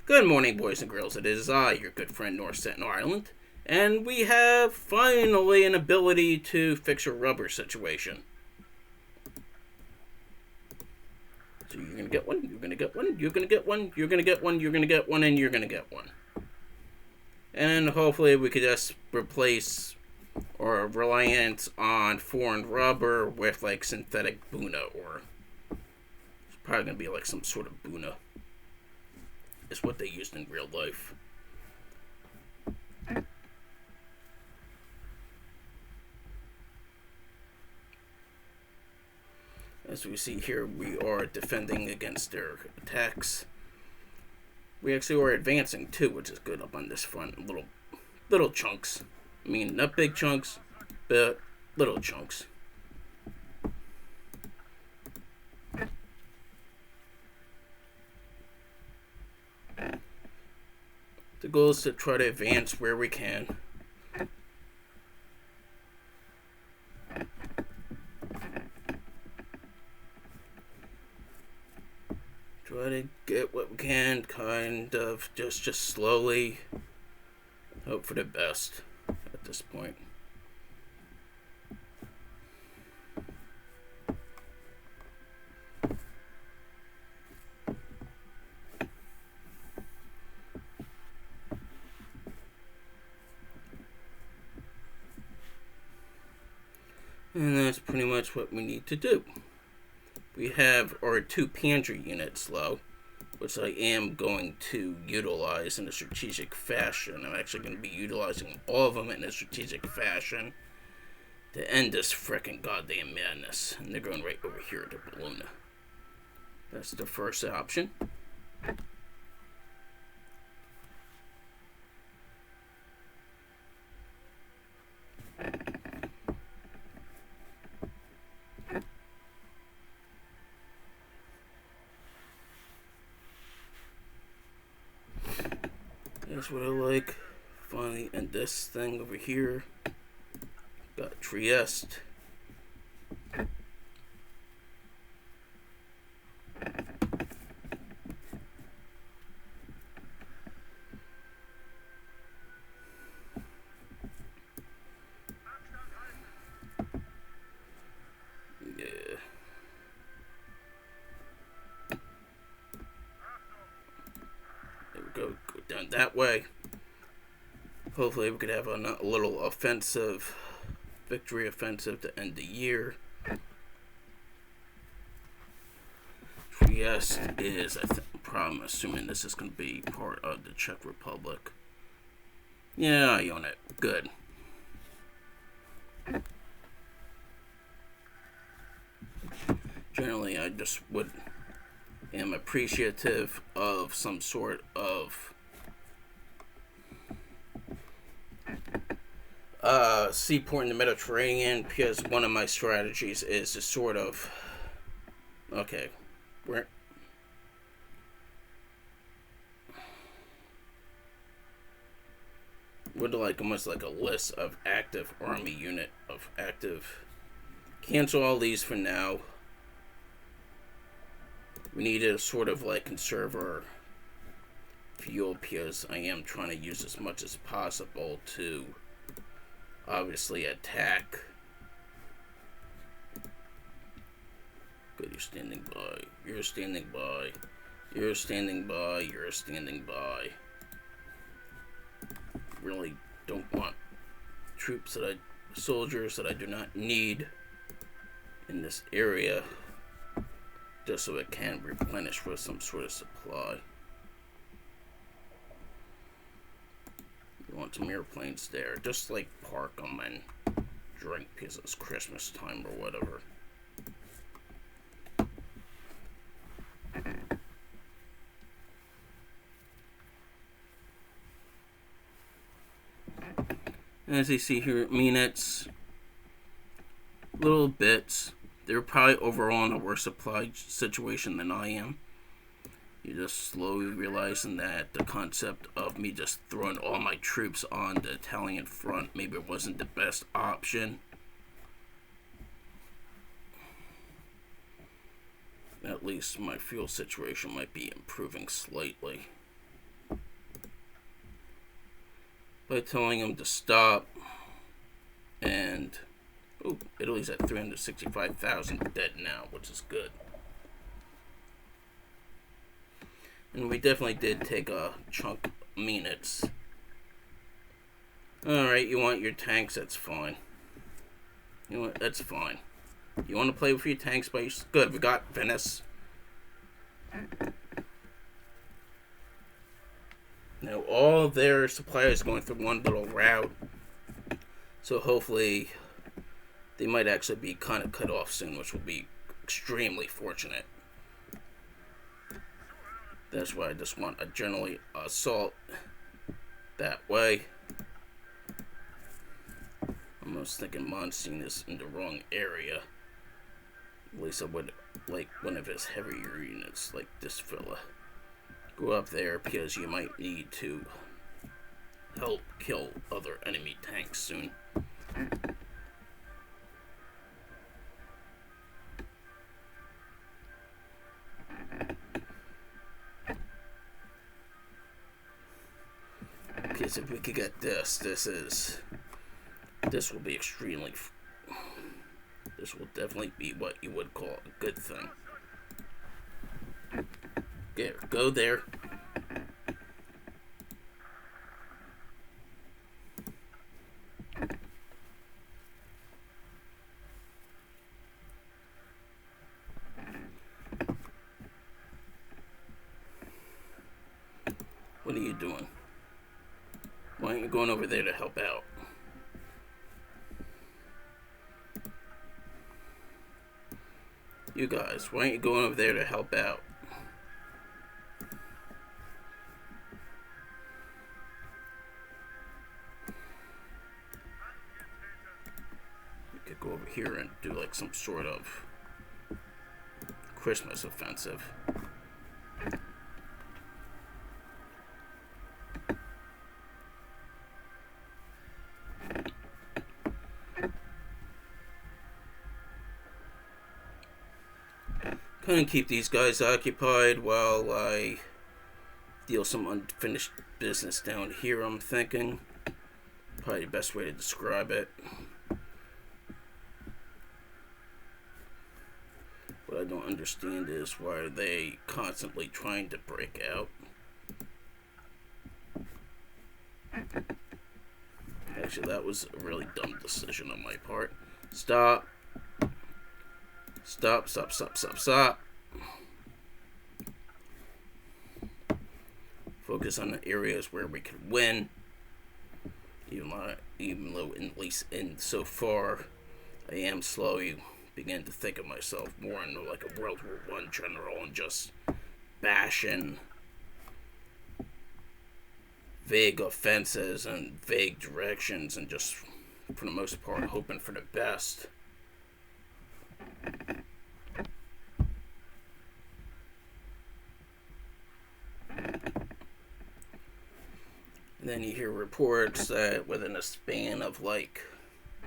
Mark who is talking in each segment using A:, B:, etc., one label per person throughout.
A: Good morning, boys and girls. It is I, your good friend North Sentinel Island, and we have finally an ability to fix your rubber situation. So you're gonna get one, you're gonna get one, you're gonna get one, you're gonna get one, you're gonna get one, and you're gonna get one. And hopefully we could just replace our reliance on foreign rubber with like synthetic Buna, or it's probably gonna be like some sort of Buna. Is what they used in real life. As we see here, we are defending against their attacks. We actually are advancing too, which is good up on this front. Little chunks. I mean, not big chunks, but little chunks. The goal is to try to advance where we can. Try to get what we can, kind of, just slowly. Hope for the best at this point. And that's pretty much what we need to do. We have our 2 pantry units low, which I am going to utilize in a strategic fashion. I'm actually going to be utilizing all of them in a strategic fashion to end this frickin' goddamn madness. And they're going right over here to Balloona. That's the first option. That's what I like. Finally, and this thing over here. Got Trieste. Yeah. There we go. Go down that way. Hopefully we could have a little offensive, victory offensive to end the year. Trieste is, I'm assuming this is going to be part of the Czech Republic. Yeah, I own it. Good. Generally, I just am appreciative of some sort of seaport in the Mediterranean, because one of my strategies is to sort of, okay, we're like almost like a list of active army unit of active. Cancel all these for now. We need to sort of like conserve our fuel, because I am trying to use as much as possible to obviously attack. Good, you're standing by. You're standing by. You're standing by. You're standing by. Really don't want soldiers that I do not need in this area, just so it can replenish with some sort of supply. You want some airplanes there, just like park them and drink because it's Christmas time or whatever. As you see here, I mean, it's little bits. They're probably overall in a worse supply situation than I am. You're just slowly realizing that the concept of me just throwing all my troops on the Italian front maybe wasn't the best option. At least my fuel situation might be improving slightly. by telling them to stop. And Italy's at 365,000 dead now, which is good. And we definitely did take a chunk of minutes. Alright, you want your tanks, that's fine. You know what, that's fine. You want to play with your tanks, but good, we got Venice. Now, all of their suppliers going through one little route. So hopefully, they might actually be kind of cut off soon, which will be extremely fortunate. That's why I just want a generally assault that way. I'm almost thinking Monsignor is in the wrong area. At least I would like one of his heavier units, like this fella. Go up there because you might need to help kill other enemy tanks soon. Because if we could get this will be extremely. This will definitely be what you would call a good thing. There, go there. What are you doing? Why aren't you going over there to help out? You guys, why aren't you going over there to help out? We could go over here and do like some sort of Christmas offensive. Kind of keep these guys occupied while I deal some unfinished business down here, I'm thinking. Probably the best way to describe it. What I don't understand is why are they constantly trying to break out. Actually, that was a really dumb decision on my part. Stop. Stop, stop, stop, stop, stop. Focus on the areas where we could win. Even though at least in so far I am slowly beginning to think of myself more into like a World War I general and just bashing vague offenses and vague directions and just for the most part hoping for the best. And then you hear reports that within a span of like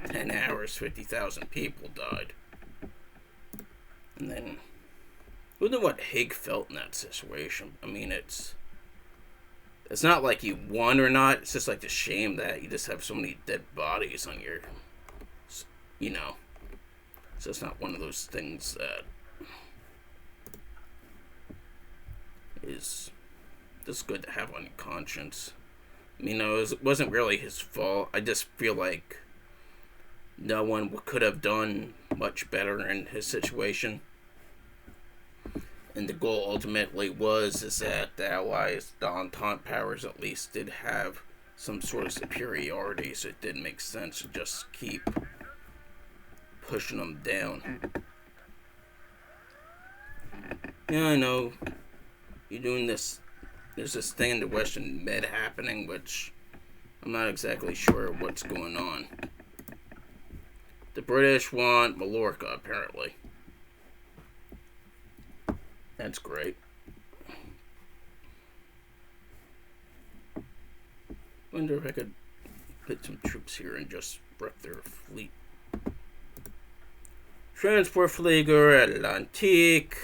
A: 10 hours, 50,000 people died. And then, I wonder what Haig felt in that situation. I mean, it's not like you won or not. It's just like the shame that you just have so many dead bodies on your, you know. So it's not one of those things that is just good to have on your conscience. You know, it wasn't really his fault. I just feel like no one could have done much better in his situation. And the goal ultimately is that the Allies, the Entente powers at least, did have some sort of superiority, so it did make sense to just keep pushing them down. Yeah, I know. You're doing this. There's this thing in the Western Med happening, which I'm not exactly sure what's going on. The British want Mallorca, apparently. That's great. Wonder if I could put some troops here and just wreck their fleet. Transport Flieger Atlantique.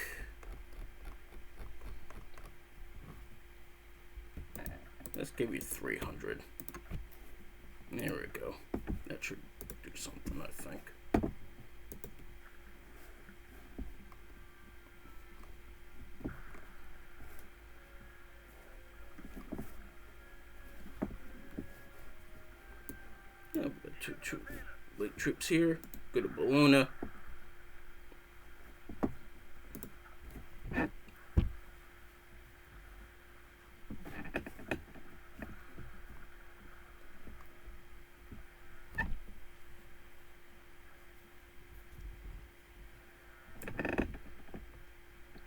A: Let's give you 300. There we go. That should do something, I think. Yeah, we got two late troops here. Go to Bologna.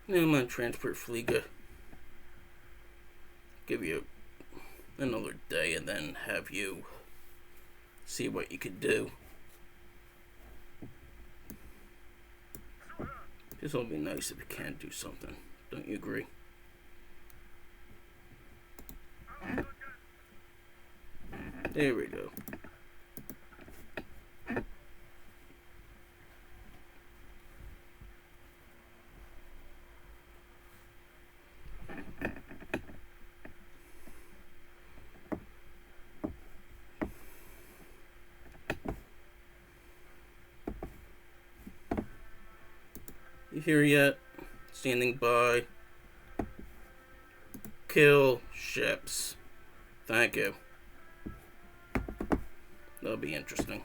A: Now I'm going to transport Fliga. Give you another day and then have you see what you could do. This will be nice if you can do something. Don't you agree? There we go. You here yet? Standing by. Kill ships. Thank you. That'll be interesting.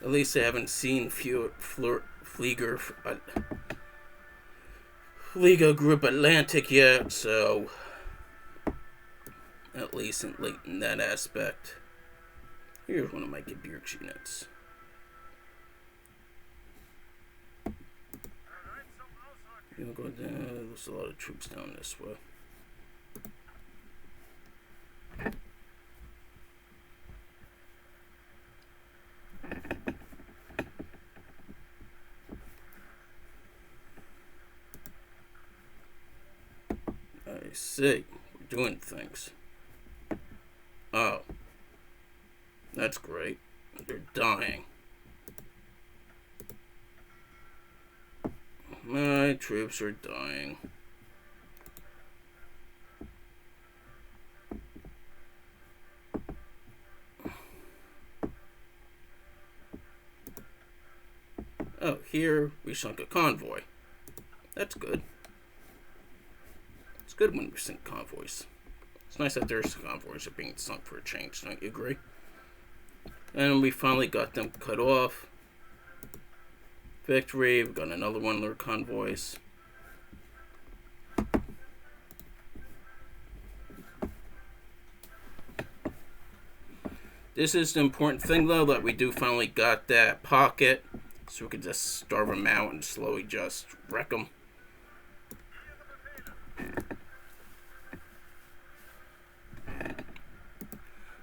A: At least I haven't seen Fliga Group Atlantic yet, so at least late in that aspect. Here's one of my Gebirgs units. You'll go down. There's a lot of troops down this way. I see. We're doing things. Oh. That's great. They're dying. My troops are dying. Oh, here we sunk a convoy. That's good. It's good when we sink convoys. It's nice that their convoys are being sunk for a change, don't you agree? And we finally got them cut off. Victory. We've got another one of their convoys. This is the important thing, though, that we do finally got that pocket. So we can just starve them out and slowly just wreck them.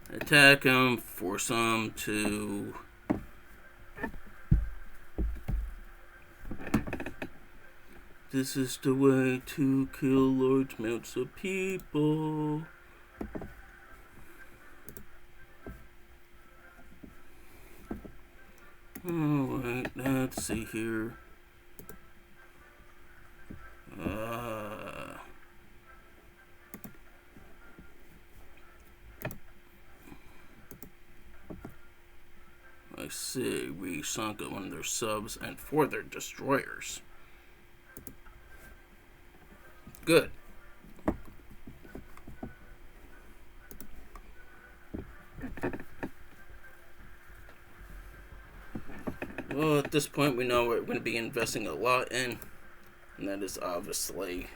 A: Attack them, force them to... This is the way to kill large amounts of people. Alright, let's see here. I see, we sunk one of their subs and 4 of their destroyers. Good. Well, at this point, we know what we're going to be investing a lot in, and that is obviously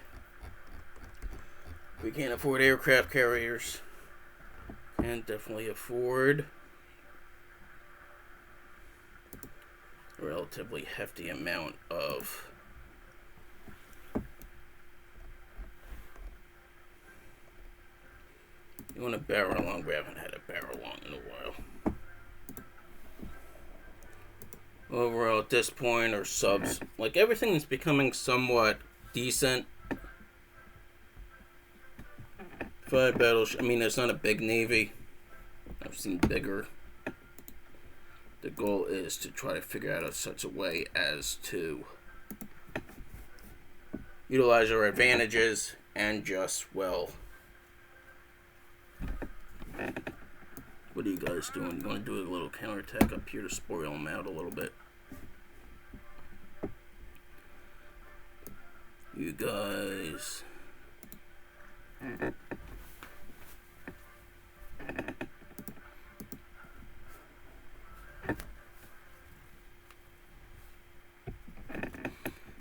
A: we can't afford aircraft carriers. Can't definitely afford a relatively hefty amount of you want a barrel along? We haven't had a barrel along in a while. Overall, at this point, our subs, like, everything is becoming somewhat decent. 5 battleships. I mean, it's not a big navy. I've seen bigger. The goal is to try to figure out such a way as to utilize our advantages and just, well, what are you guys doing? You want to do a little counterattack up here to spoil them out a little bit? You guys.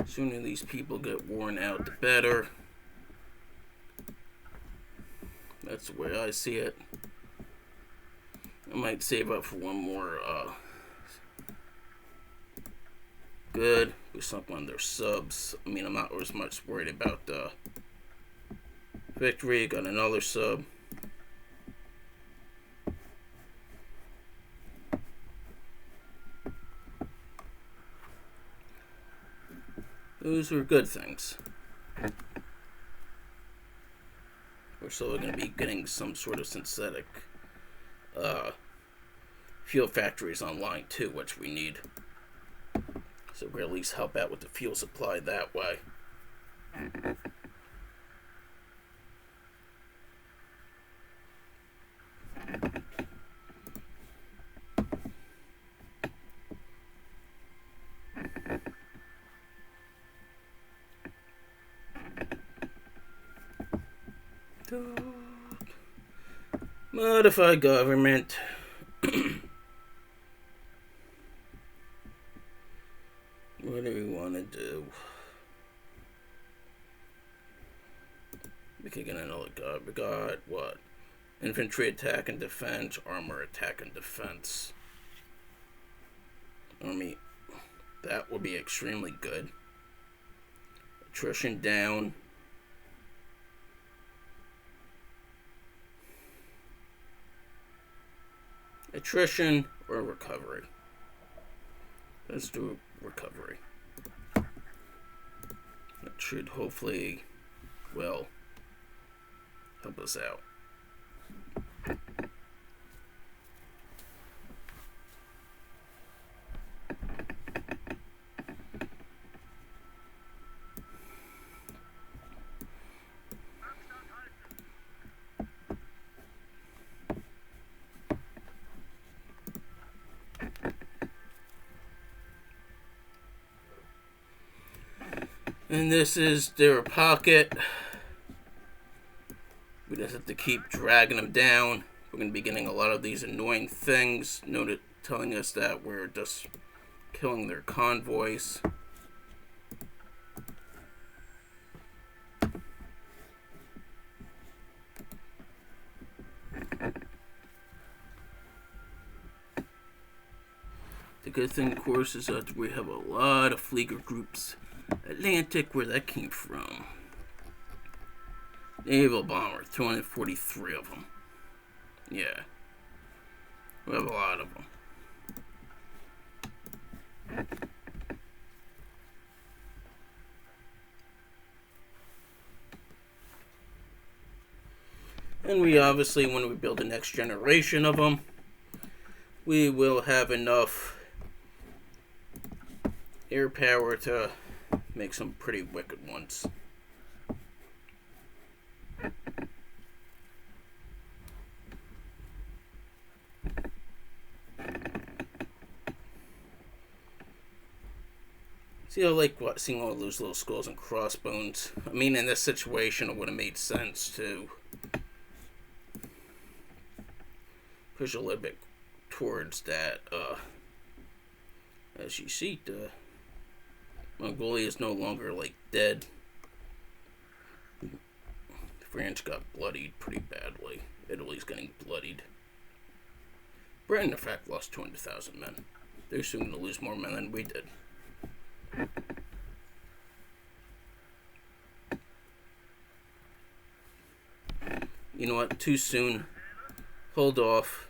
A: Sooner these people get worn out, the better. That's the way I see it. I might save up for one more. Good. We sunk one of their subs. I mean, I'm not as much worried about victory. Got another sub. Those are good things. We're still going to be getting some sort of synthetic fuel factories online too, which we need. So we'll at least help out with the fuel supply that way. Modify government. What do we want to do? We could get another god. We got what? Infantry attack and defense, armor attack and defense. Army. That would be extremely good. Attrition down. Attrition or recovery. Let's do recovery. That should hopefully, well, help us out. And this is their pocket. We just have to keep dragging them down. We're going to be getting a lot of these annoying things noted telling us that we're just killing their convoys. The good thing, of course, is that we have a lot of Flieger groups. Atlantic, where that came from. Naval bomber, 243 of them. Yeah. We have a lot of them. And we obviously, when we build the next generation of them, we will have enough air power to make some pretty wicked ones. See, I like seeing all those little skulls and crossbones. I mean, in this situation, it would have made sense to push a little bit towards that. As you see, Mongolia is no longer, like, dead. France got bloodied pretty badly. Italy's getting bloodied. Britain, in fact, lost 200,000 men. They're soon going to lose more men than we did. You know what? Too soon. Hold off.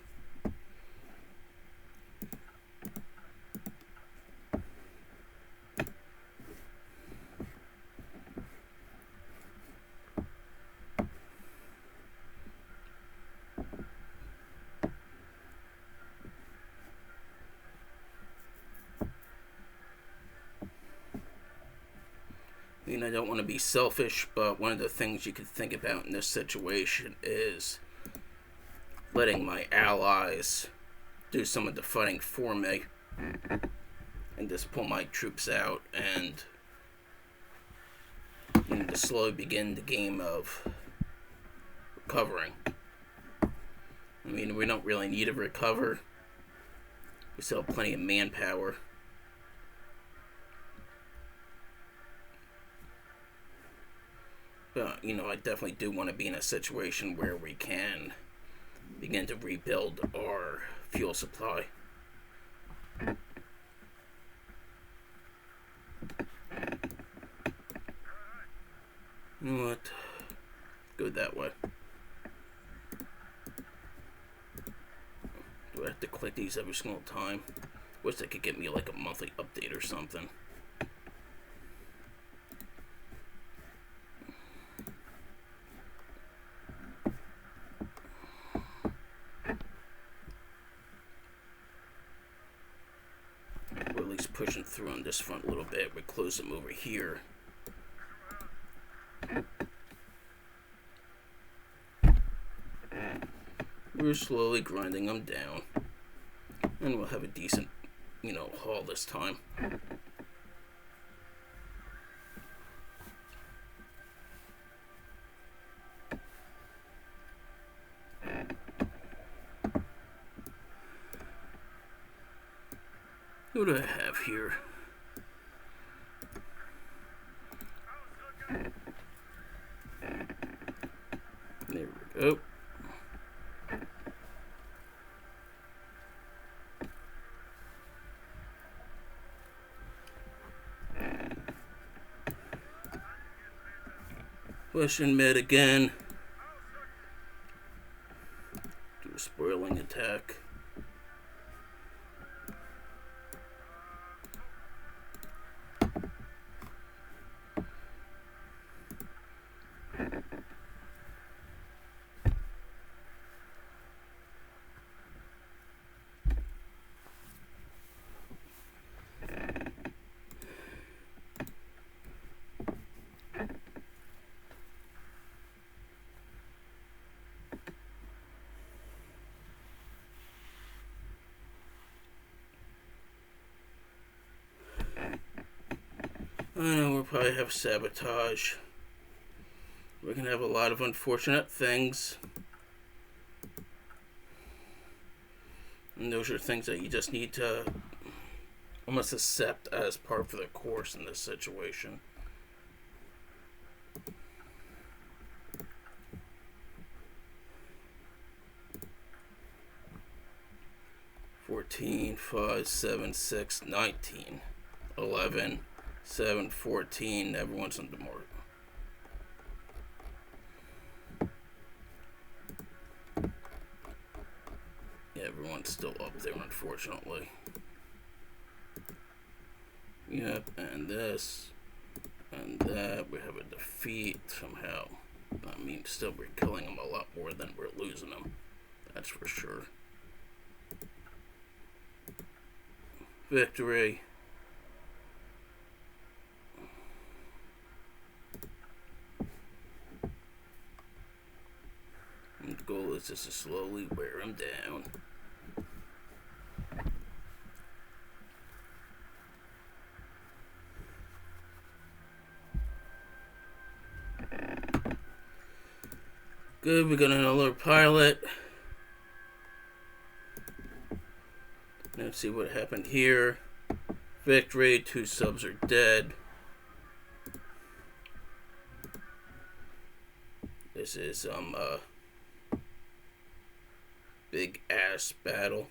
A: I don't want to be selfish, but one of the things you could think about in this situation is letting my allies do some of the fighting for me and just pull my troops out and to slowly begin the game of recovering. We don't really need to recover. We still have plenty of manpower. But, I definitely do want to be in a situation where we can begin to rebuild our fuel supply. You know what? Go that way. Do I have to click these every single time? Wish they could get me like a monthly update or something. We're at least pushing through on this front a little bit. We close them over here. We're slowly grinding them down. And we'll have a decent, haul this time. What do I have here? There we go. Pushing mid again. Do a spoiling attack. I know we'll probably have sabotage. We're going to have a lot of unfortunate things. And those are things that you just need to almost accept as part of the course in this situation. $14, $5, $7, $6, $19, $11, $7, $14. Everyone's on the mark. Yeah, everyone's still up there, unfortunately. Yep, and this and that. We have a defeat somehow. Still we're killing them a lot more than we're losing them. That's for sure. Victory. And the goal is just to slowly wear them down. Good, we got another pilot. Let's see what happened here. Victory, 2 subs are dead. This is big ass battle,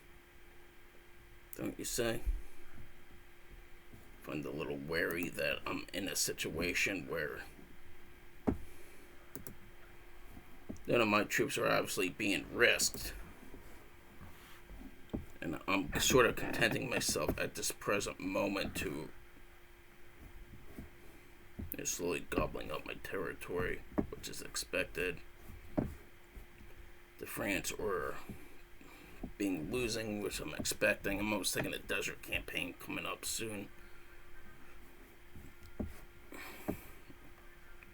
A: don't you say? Find a little wary that I'm in a situation where none of my troops are obviously being risked. And I'm sort of contenting myself at this present moment to slowly gobbling up my territory, which is expected. The France are losing, which I'm expecting. I'm almost thinking a desert campaign coming up soon.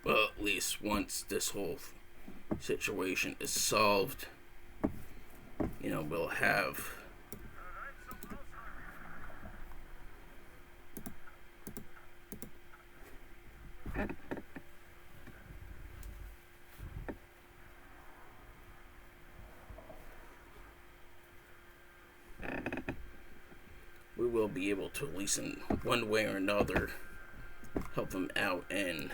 A: Well, at least once this whole situation is solved, we'll have we will be able to, at least in one way or another, help them out and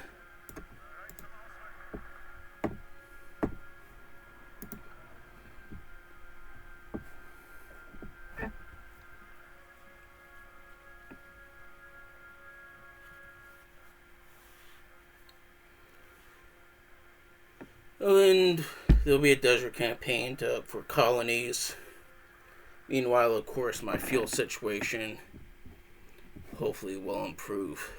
A: there'll be a desert campaign for colonies. Meanwhile, of course, my fuel situation hopefully will improve,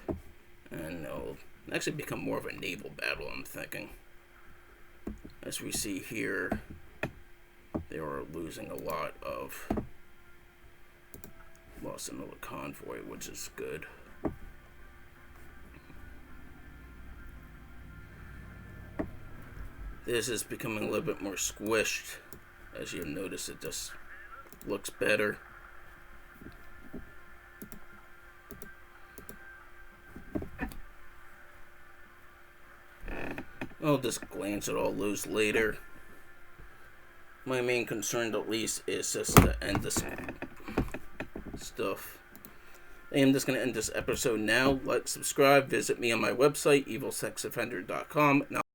A: and it'll actually become more of a naval battle, I'm thinking. As we see here, they are losing a lot of loss another convoy, which is good. This is becoming a little bit more squished. As you notice, it just looks better. I'll just glance at all those later. My main concern, at least, is just to end this stuff. I am just going to end this episode now. Like, subscribe, visit me on my website, evilsexoffender.com.